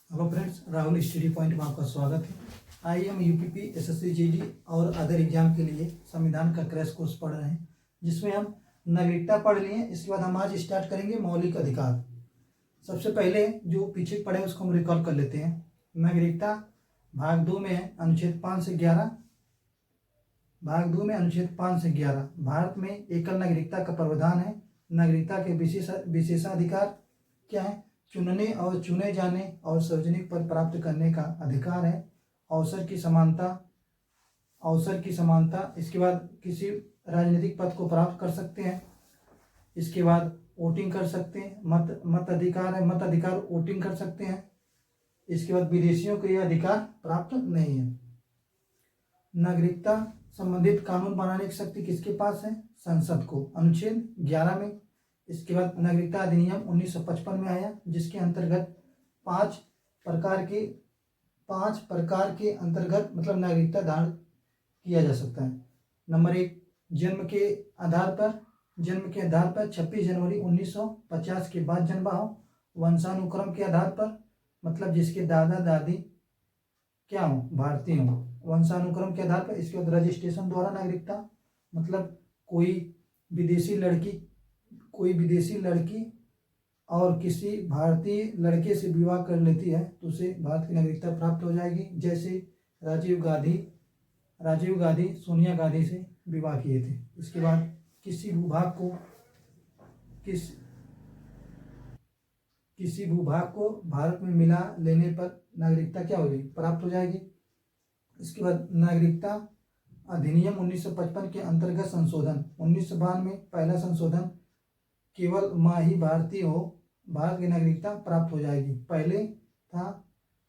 Hello friends, Rahul study point में आपका स्वागत है। आइए हम यूपीपी, एसएससी, जीडी और अदर एग्जाम के लिए संविधान का क्रैश कोर्स पढ़ रहे हैं, जिसमें हम नागरिकता पढ़ लिए। इसके बाद हम आज स्टार्ट करेंगे मौलिक अधिकार। सबसे पहले जो पीछे पढ़े उसको हम रिकॉल कर लेते हैं। नागरिकता भाग 2 में है, अनुच्छेद 5 से 11। भाग 2 में अनुच्छेद 5 से 11 भारत में एकल नागरिकता का प्रावधान है। नागरिकता के विशेषाधिकार क्या है? चुनने और चुने जाने और सार्वजनिक पद प्राप्त करने का अधिकार है। अवसर की समानता। इसके बाद किसी राजनीतिक पद को प्राप्त कर सकते हैं। इसके बाद वोटिंग कर सकते हैं। मत अधिकार है, मत अधिकार वोटिंग कर सकते हैं। इसके बाद विदेशियों को यह अधिकार प्राप्त नहीं है। नागरिकता संबंधित कानून बनाने की शक्ति किसके पास है? संसद को, अनुच्छेद 11 में। इसके बाद नागरिकता अधिनियम 1955 में आया, जिसके अंतर्गत पांच प्रकार के अंतर्गत मतलब नागरिकता धारण किया जा सकता है। नंबर 1, जन्म के आधार पर 26 जनवरी 1950 के बाद जन्मा हो। वंशानुक्रम के आधार पर मतलब जिसके दादा दादी क्या हो? भारतीय हो, वंशानुक्रम के आधार पर। इसके बाद रजिस्ट्रेशन द्वारा नागरिकता मतलब कोई विदेशी लड़की और किसी भारतीय लड़के से विवाह कर लेती है तो उसे भारत की नागरिकता प्राप्त हो जाएगी। जैसे राजीव गांधी सोनिया गांधी से विवाह किए थे। इसके बाद किसी भूभाग को भारत में मिला लेने पर नागरिकता क्या होगी? प्राप्त हो जाएगी। इसके बाद नागरिकता अधिनियम 1955 के अंतर्गत संशोधन 1992 में पहला संशोधन, केवल माँ ही भारतीय हो भारत की नागरिकता प्राप्त हो जाएगी। पहले था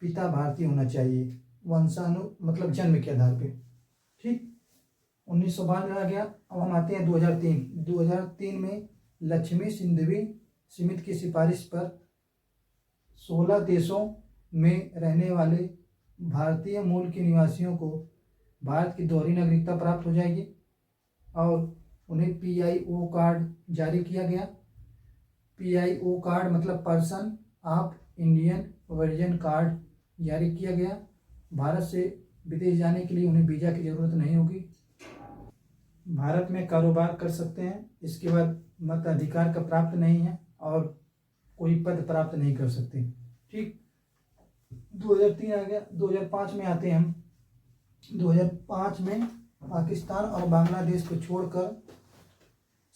पिता भारतीय होना चाहिए, मतलब जन्म के आधार पे। ठीक, 1992 में आ गया। अब हम आते हैं 2003 में लक्ष्मी सिंधवी समिति की सिफारिश पर 16 देशों में रहने वाले भारतीय मूल के निवासियों को भारत की दोहरी नागरिकता प्राप्त हो जाएगी और उन्हें PIO कार्ड जारी किया गया। PIO कार्ड मतलब person of Indian origin card जारी किया गया। भारत से विदेश जाने के लिए उन्हें वीज़ा की ज़रूरत नहीं होगी। भारत में कारोबार कर सकते हैं। इसके बाद मत अधिकार का प्राप्त नहीं है और कोई पद प्राप्त नहीं कर सकते। ठीक, 2003 आ गया। 2005 में आते हैं हम। 2005 में पाकिस्तान और बांग्लादेश को छोड़कर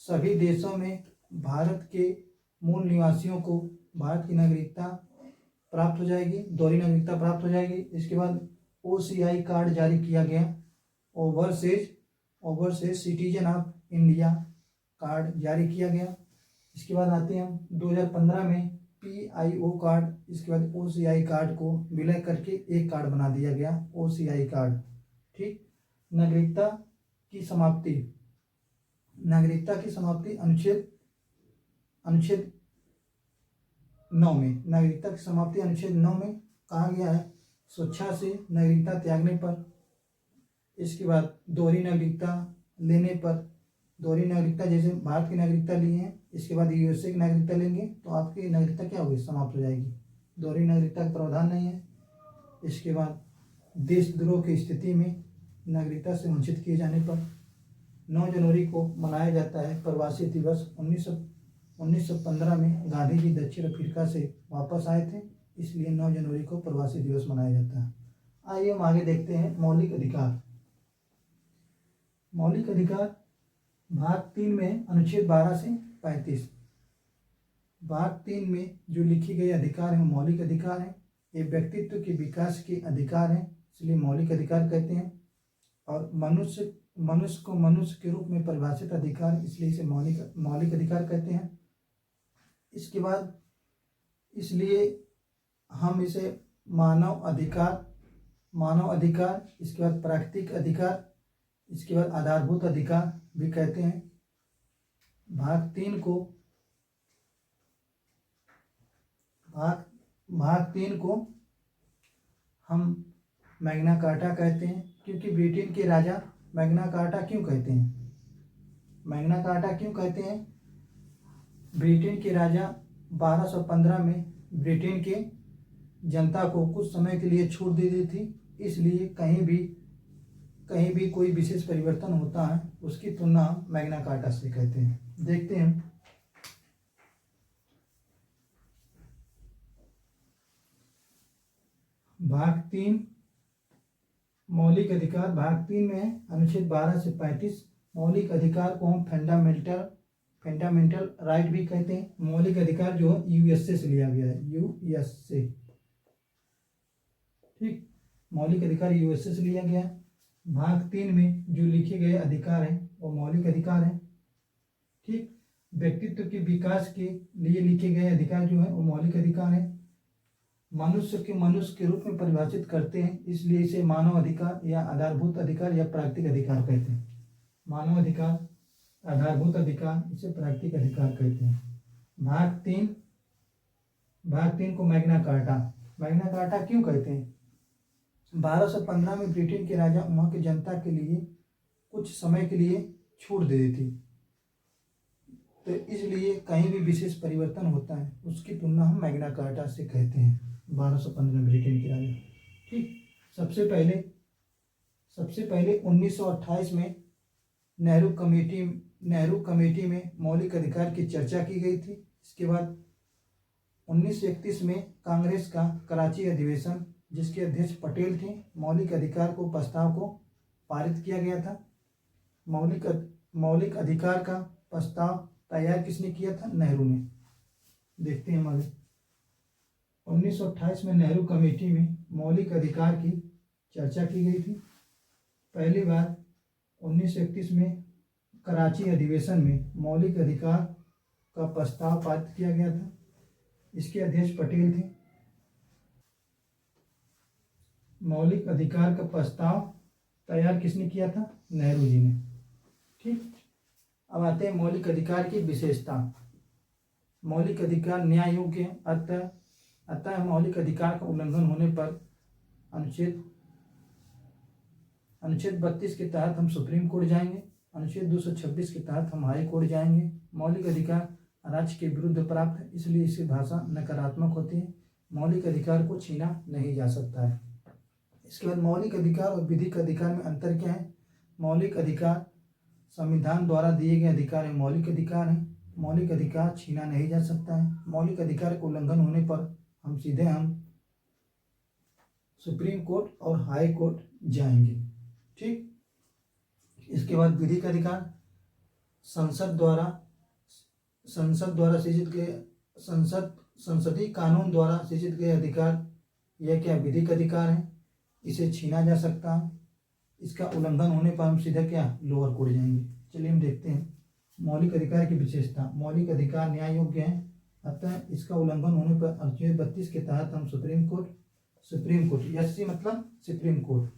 सभी देशों में भारत के मूल निवासियों को भारत की नागरिकता प्राप्त हो जाएगी, दोहरी नागरिकता प्राप्त हो जाएगी। इसके बाद OCI कार्ड जारी किया गया, overseas citizen of India card जारी किया गया। इसके बाद आते हैं हम 2015 में PIO कार्ड, इसके बाद OCI कार्ड को विलय करके एक कार्ड बना दिया गया, OCI कार्ड। ठीक, नागरिकता की समाप्ति अनुच्छेद 9 में। नागरिकता की समाप्ति अनुच्छेद 9 में कहा गया है, स्वेच्छा से नागरिकता त्यागने पर। इसके बाद दोहरी नागरिकता लेने पर, दोहरी नागरिकता जैसे भारत की नागरिकता ली है, इसके बाद USA की नागरिकता लेंगे तो आपकी नागरिकता क्या होगी? समाप्त हो जाएगी। दोहरी नागरिकता का प्रावधान नहीं है। इसके बाद देशद्रोह की स्थिति में नागरिकता से वंचित किए जाने पर 9 जनवरी को मनाया जाता है प्रवासी दिवस। 1915 में गांधी जी दक्षिण अफ्रीका से वापस आए थे, इसलिए 9 जनवरी को प्रवासी दिवस मनाया जाता है। आइए हम आगे देखते हैं मौलिक अधिकार। मौलिक अधिकार भाग 3 में अनुच्छेद 12 से 35। भाग 3 में जो लिखी गई अधिकार है मौलिक अधिकार है। ये व्यक्तित्व के विकास के अधिकार है, इसलिए मौलिक अधिकार कहते हैं। और मनुष्य को मनुष्य के रूप में परिभाषित अधिकार, इसलिए इसे मौलिक अधिकार कहते हैं। इसके बाद इसलिए हम इसे मानव अधिकार, इसके बाद प्राकृतिक अधिकार, इसके बाद आधारभूत अधिकार भी कहते हैं। भाग 3 को हम मैग्ना कार्टा कहते हैं, क्योंकि ब्रिटेन के राजा मैग्ना कार्टा क्यों कहते हैं? ब्रिटेन के राजा 1215 में ब्रिटेन के जनता को कुछ समय के लिए छूट दे दी थी, इसलिए कहीं भी कोई विशेष परिवर्तन होता है उसकी तुलना हम मैग्ना कार्टा से कहते हैं। देखते हैं भाग 3 मौलिक अधिकार। भाग 3 में है अनुच्छेद 12 से 35। मौलिक अधिकार को हम फंडामेंटल राइट भी कहते हैं। मौलिक अधिकार जो है यूएसए से लिया गया है, यूएसए, ठीक, मौलिक अधिकार यूएसए से लिया गया है। भाग 3 में जो लिखे गए अधिकार हैं वो मौलिक अधिकार हैं, ठीक। व्यक्तित्व के विकास के लिए लिखे गए अधिकार जो है वो मौलिक अधिकार हैं। मनुष्य के रूप में परिभाषित करते हैं, इसलिए इसे मानव अधिकार या आधारभूत अधिकार या प्राकृतिक अधिकार कहते हैं। मानव अधिकार, आधारभूत अधिकार, इसे प्राकृतिक अधिकार कहते हैं। भाग 3 को मैग्ना कार्टा क्यों कहते हैं? 1215 में ब्रिटेन के राजा वहाँ की जनता के लिए कुछ समय के लिए छूट दे दी थी, तो इसलिए कहीं भी विशेष परिवर्तन होता है उसकी तुलना हम मैग्ना कार्टा से कहते हैं। 1215 में ब्रिटेन के राजा, ठीक। सबसे पहले 1928 में नेहरू कमेटी में मौलिक अधिकार की चर्चा की गई थी। इसके बाद 1931 में कांग्रेस का कराची अधिवेशन, जिसके अध्यक्ष पटेल थे, मौलिक अधिकार को प्रस्ताव को पारित किया गया था। मौलिक अधिकार का प्रस्ताव तैयार किसने किया था? नेहरू ने। देखते हैं हम आगे। 1928 में नेहरू कमेटी में मौलिक अधिकार की चर्चा की गई थी। पहली बार 1931 में कराची अधिवेशन में मौलिक अधिकार का प्रस्ताव पारित किया गया था। इसके अध्यक्ष पटेल थे। मौलिक अधिकार का प्रस्ताव तैयार किसने किया था? नेहरू जी ने, ठीक। अब आते हैं मौलिक अधिकार की विशेषता। मौलिक अधिकार न्याय योग्य है, अतः मौलिक अधिकार का उल्लंघन होने पर अनुच्छेद 32 के तहत हम सुप्रीम कोर्ट जाएंगे, अनुच्छेद 226 के तहत हम हाई कोर्ट जाएंगे। मौलिक अधिकार राज्य के विरुद्ध प्राप्त है, इसलिए इसकी भाषा नकारात्मक होती है। मौलिक अधिकार को छीना नहीं जा सकता है। इसके बाद मौलिक अधिकार और विधिक अधिकार में अंतर क्या है? मौलिक अधिकार संविधान द्वारा दिए गए अधिकार है, मौलिक अधिकार है। मौलिक अधिकार छीना नहीं जा सकता है। मौलिक अधिकार के उल्लंघन होने पर हम सुप्रीम कोर्ट और हाई कोर्ट जाएंगे, ठीक। इसके बाद विधिक अधिकार संसद द्वारा सृजित गए संसदीय कानून द्वारा सृजित गए अधिकार, यह क्या विधिक अधिकार है, इसे छीना जा सकता है। इसका उल्लंघन होने पर हम सीधा क्या लोअर कोर्ट जाएंगे। चलिए हम देखते हैं मौलिक अधिकार की विशेषता। मौलिक अधिकार न्याय योग्य है, अतः इसका उल्लंघन होने पर अनुच्छेद 32 के तहत हम सुप्रीम कोर्ट SC मतलब सुप्रीम कोर्ट,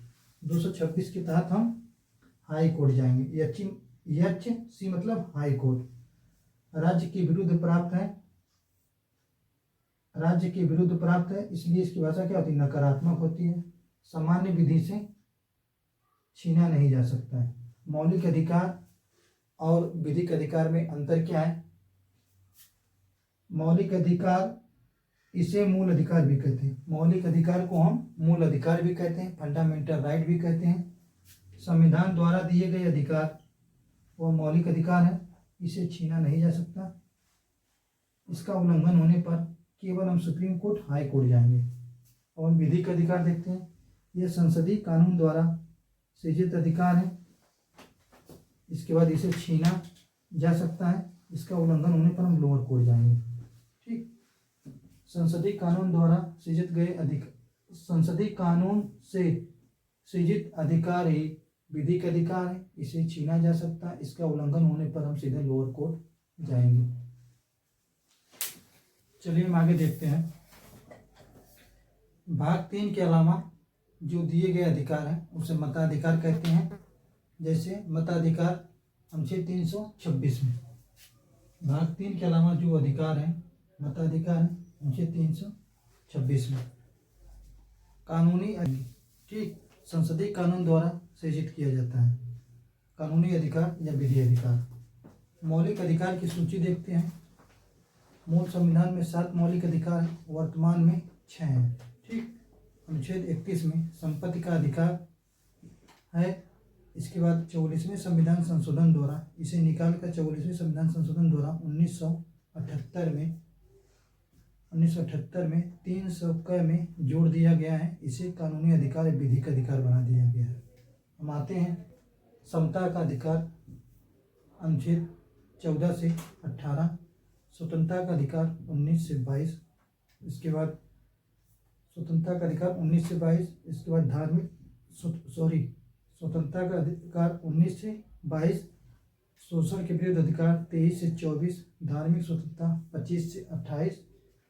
226 के तहत हम हाई कोर्ट जाएंगे। HC मतलब हाई कोर्ट। राज्य के विरुद्ध प्राप्त है, इसलिए इसकी भाषा क्या होती है? नकारात्मक होती है। सामान्य विधि से छीना नहीं जा सकता है। मौलिक अधिकार और विधिक अधिकार में अंतर क्या है? मौलिक अधिकार, इसे मूल अधिकार भी कहते हैं। मौलिक अधिकार को हम मूल अधिकार भी कहते हैं, फंडामेंटल राइट भी कहते हैं। संविधान द्वारा दिए गए अधिकार वो मौलिक अधिकार है, इसे छीना नहीं जा सकता। इसका उल्लंघन होने पर केवल हम सुप्रीम कोर्ट हाई कोर्ट जाएंगे। और विधिक अधिकार देखते हैं, यह संसदीय कानून द्वारा सृजित अधिकार है। इसके बाद इसे छीना जा सकता है। इसका उल्लंघन होने पर हम लोअर कोर्ट जाएंगे, ठीक। संसदीय कानून से सृजित अधिकार ही विधिक अधिकार है, इसे छीना जा सकता है। इसका उल्लंघन होने पर हम सीधे लोअर कोर्ट जाएंगे। चलिए हम आगे देखते हैं। भाग 3 के अलावा जो दिए गए अधिकार हैं उसे मताधिकार कहते हैं। जैसे मताधिकार अनुच्छेद 326 में, भाग 3 के अलावा जो अधिकार हैं मताधिकार है अनुच्छेद 326 में। कानूनी, ठीक, संसदीय कानून द्वारा सृजित किया जाता है। कानूनी अधिकार या विधि अधिकार। मौलिक अधिकार की सूची देखते हैं। मूल संविधान में 7 मौलिक अधिकार हैं, वर्तमान में 6 हैं। अनुच्छेद 31 में संपत्ति का अधिकार है। इसके बाद 44वें संविधान संशोधन द्वारा इसे निकाल कर 44वें संविधान संशोधन द्वारा 1978 में 300 क में जोड़ दिया गया है। इसे कानूनी अधिकार या विधिक अधिकार बना दिया गया है। हम आते हैं समता का अधिकार, अनुच्छेद 14 से 18, स्वतंत्रता का अधिकार 19 से 22, इसके बाद स्वतंत्रता का अधिकार 19 से 22, इसके बाद स्वतंत्रता का अधिकार 19 से 22, शोषण के विरुद्ध अधिकार 23 से 24, धार्मिक स्वतंत्रता 25 से 28,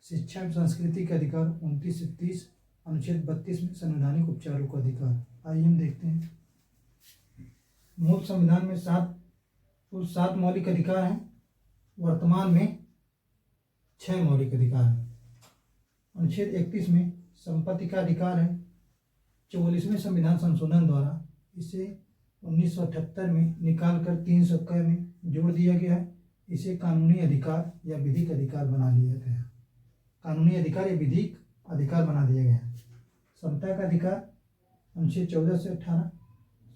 शिक्षा एवं संस्कृति का अधिकार 29 से 30, अनुच्छेद 32 में संवैधानिक उपचारों का अधिकार। आइए हम देखते हैं। मूल संविधान में कुल 7 मौलिक अधिकार हैं। वर्तमान में 6 मौलिक अधिकार हैं। अनुच्छेद 31 में संपत्ति का अधिकार है। 44वें संविधान संशोधन द्वारा इसे 1978 में निकालकर 300 क में जोड़ दिया गया है। इसे कानूनी अधिकार या विधिक अधिकार बना दिया गया है। कानूनी अधिकार या विधिक अधिकार बना दिया गया है। समता का अधिकार अनुच्छेद 14 से 18,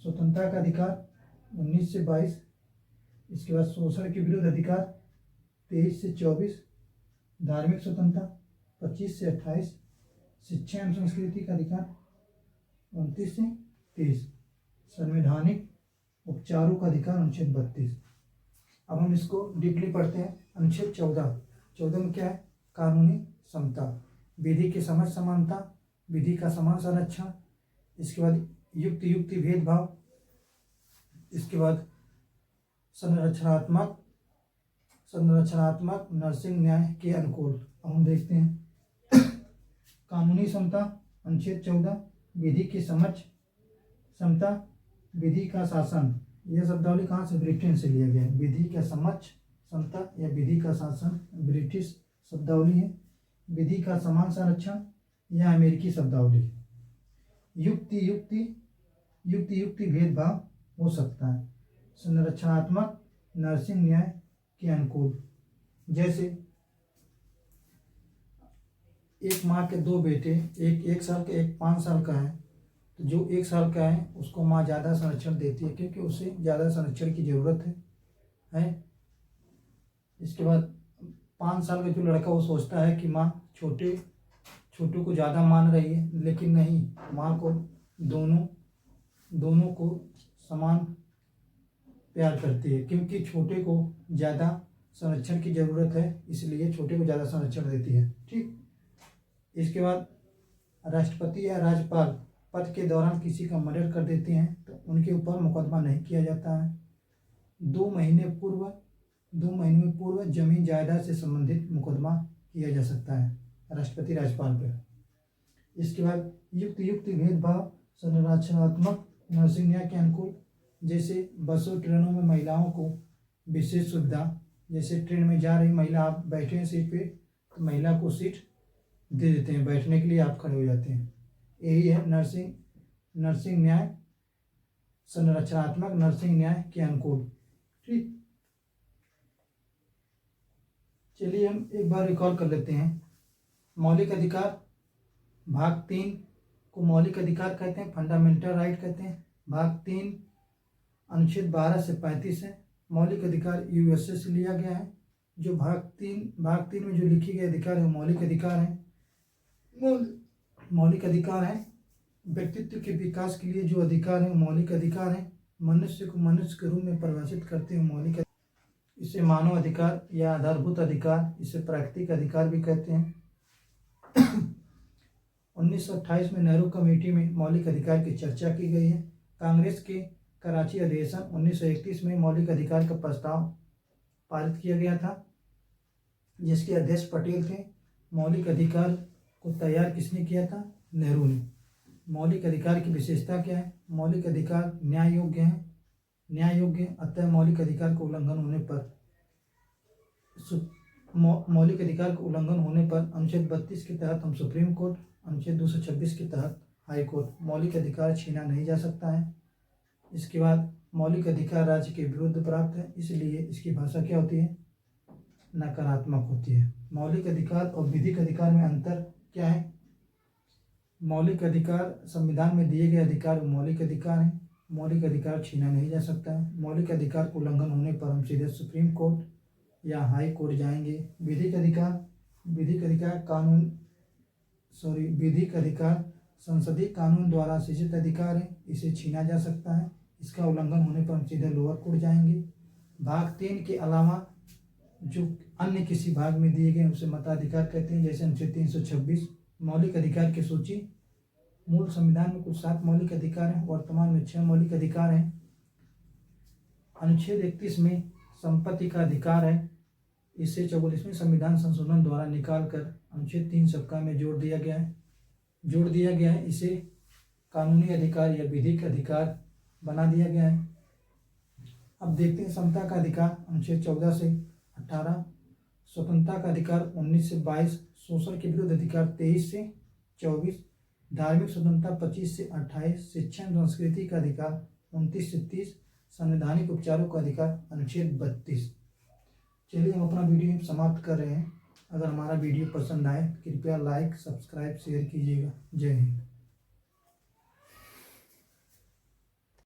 स्वतंत्रता का अधिकार 19 से 22, इसके बाद शोषण के विरुद्ध अधिकार 23 से 24, धार्मिक स्वतंत्रता 25 से 28, शिक्षा एवं संस्कृति का अधिकार 29 से 30, संवैधानिक उपचारों का अधिकार अनुच्छेद 32। अब हम इसको डीपली पढ़ते हैं। अनुच्छेद 14 में क्या है? कानूनी समता, विधि की समझ समानता, विधि का समान संरक्षण, इसके बाद युक्ति भेदभाव, इसके बाद संरचनात्मक नर्सिंग न्याय के अनुकूल। अब हम देखते हैं कानूनी समता, अनुच्छेद 14, विधि की समझ समता, विधि का शासन। यह शब्दावली कहाँ से? ब्रिटेन से लिया गया है। विधि का समझ समता या विधि का शासन ब्रिटिश शब्दावली है। विधि का समान संरक्षण यह अमेरिकी शब्दावली है। युक्ति भेदभाव हो सकता है। संरचनात्मक नर्सिंग न्याय के अनुकूल, जैसे एक माँ के 2 बेटे, एक 1 साल का, एक 5 साल का है, तो जो 1 साल का है उसको माँ ज़्यादा संरक्षण देती है क्योंकि उसे ज़्यादा संरक्षण की ज़रूरत है। इसके बाद 5 साल का जो लड़का वो सोचता है कि माँ छोटू को ज़्यादा मान रही है, लेकिन नहीं, माँ को दोनों को समान प्यार करती है क्योंकि छोटे को ज़्यादा संरक्षण की ज़रूरत है, इसलिए छोटे को ज़्यादा संरक्षण देती है। ठीक। इसके बाद राष्ट्रपति या राज्यपाल पद के दौरान किसी का मर्डर कर देते हैं तो उनके ऊपर मुकदमा नहीं किया जाता है। 2 महीने में पूर्व जमीन जायदाद से संबंधित मुकदमा किया जा सकता है राष्ट्रपति राज्यपाल पर। इसके बाद युक्ति भेदभाव, संरचनात्मक नर्सिंग न्याय के अनुकूल, जैसे बसों ट्रेनों में महिलाओं को विशेष सुविधा, जैसे ट्रेन में जा रही महिला, आप बैठे हैं सीट पे तो महिला को सीट दे देते हैं, बैठने के लिए आप खड़े हो जाते हैं। यही है नर्सिंग न्याय, संरचनात्मक नर्सिंग न्याय के अनुकूल। ठीक। चलिए हम एक बार रिकॉल कर लेते हैं। मौलिक अधिकार, भाग 3 को मौलिक अधिकार कहते हैं, फंडामेंटल राइट कहते हैं। भाग 3 अनुच्छेद 12 से 35 है। मौलिक अधिकार यूएसए से लिया गया है। जो भाग 3 में जो लिखी गई अधिकार है मौलिक अधिकार है। मौलिक अधिकार है व्यक्तित्व के विकास के लिए जो अधिकार है मौलिक अधिकार है। मनुष्य को मनुष्य के रूप में परिभाषित करते हैं मौलिक। इसे मानव अधिकार या आधारभूत अधिकार, इसे प्राकृतिक अधिकार भी कहते हैं। 1928 में नेहरू कमेटी में मौलिक अधिकार की चर्चा की गई है। कांग्रेस के कराची अधिवेशन 1931 में मौलिक अधिकार का प्रस्ताव पारित किया गया था, जिसके अध्यक्ष पटेल थे। मौलिक अधिकार को तैयार किसने किया था? नेहरू ने। मौलिक अधिकार की विशेषता क्या है? मौलिक अधिकार न्याय योग्य है, अतः मौलिक अधिकार का उल्लंघन होने पर अनुच्छेद 32 के तहत हम सुप्रीम कोर्ट, अनुच्छेद 226 के तहत हाई कोर्ट, मौलिक अधिकार छीना नहीं जा सकता है। इसके बाद मौलिक अधिकार राज्य के विरुद्ध प्राप्त है, इसलिए इसकी भाषा क्या होती है? नकारात्मक होती है। मौलिक अधिकार और विधिक अधिकार में अंतर क्या है? मौलिक अधिकार, संविधान में दिए गए अधिकार मौलिक अधिकार हैं। मौलिक अधिकार छीना नहीं जा सकता है। मौलिक अधिकार को उल्लंघन होने पर हम सीधे सुप्रीम कोर्ट या हाई कोर्ट जाएंगे। विधिक अधिकार, विधिक अधिकार संसदीय कानून द्वारा सृजित अधिकार है, इसे छीना जा सकता है। इसका उल्लंघन होने पर हम सीधे लोअर कोर्ट जाएंगे। भाग 3 के अलावा जो अन्य किसी भाग में दिए गए उसे मताधिकार कहते हैं, जैसे अनुच्छेद 326। मौलिक अधिकार की सूची, मूल संविधान में कुल 7 मौलिक अधिकार हैं, वर्तमान में 6 मौलिक अधिकार हैं। अनुच्छेद 31 में संपत्ति का अधिकार है, इसे 44वें संविधान संशोधन द्वारा निकालकर अनुच्छेद 3 में जोड़ दिया गया है। इसे कानूनी अधिकार या विधिक अधिकार बना दिया गया है। अब देखते हैं समता का अधिकार, अनुच्छेद 14 से 18, स्वतंत्रता का अधिकार 19 से 22, शोषण के विरुद्ध अधिकार 23 से 24, धार्मिक स्वतंत्रता 25 से 28, शिक्षा एवं संस्कृति का अधिकार 29 से 30, संवैधानिक उपचारों का अधिकार अनुच्छेद 32। चलिए हम अपना वीडियो समाप्त कर रहे हैं। अगर हमारा वीडियो पसंद आए कृपया लाइक, सब्सक्राइब, शेयर कीजिएगा। जय हिंद।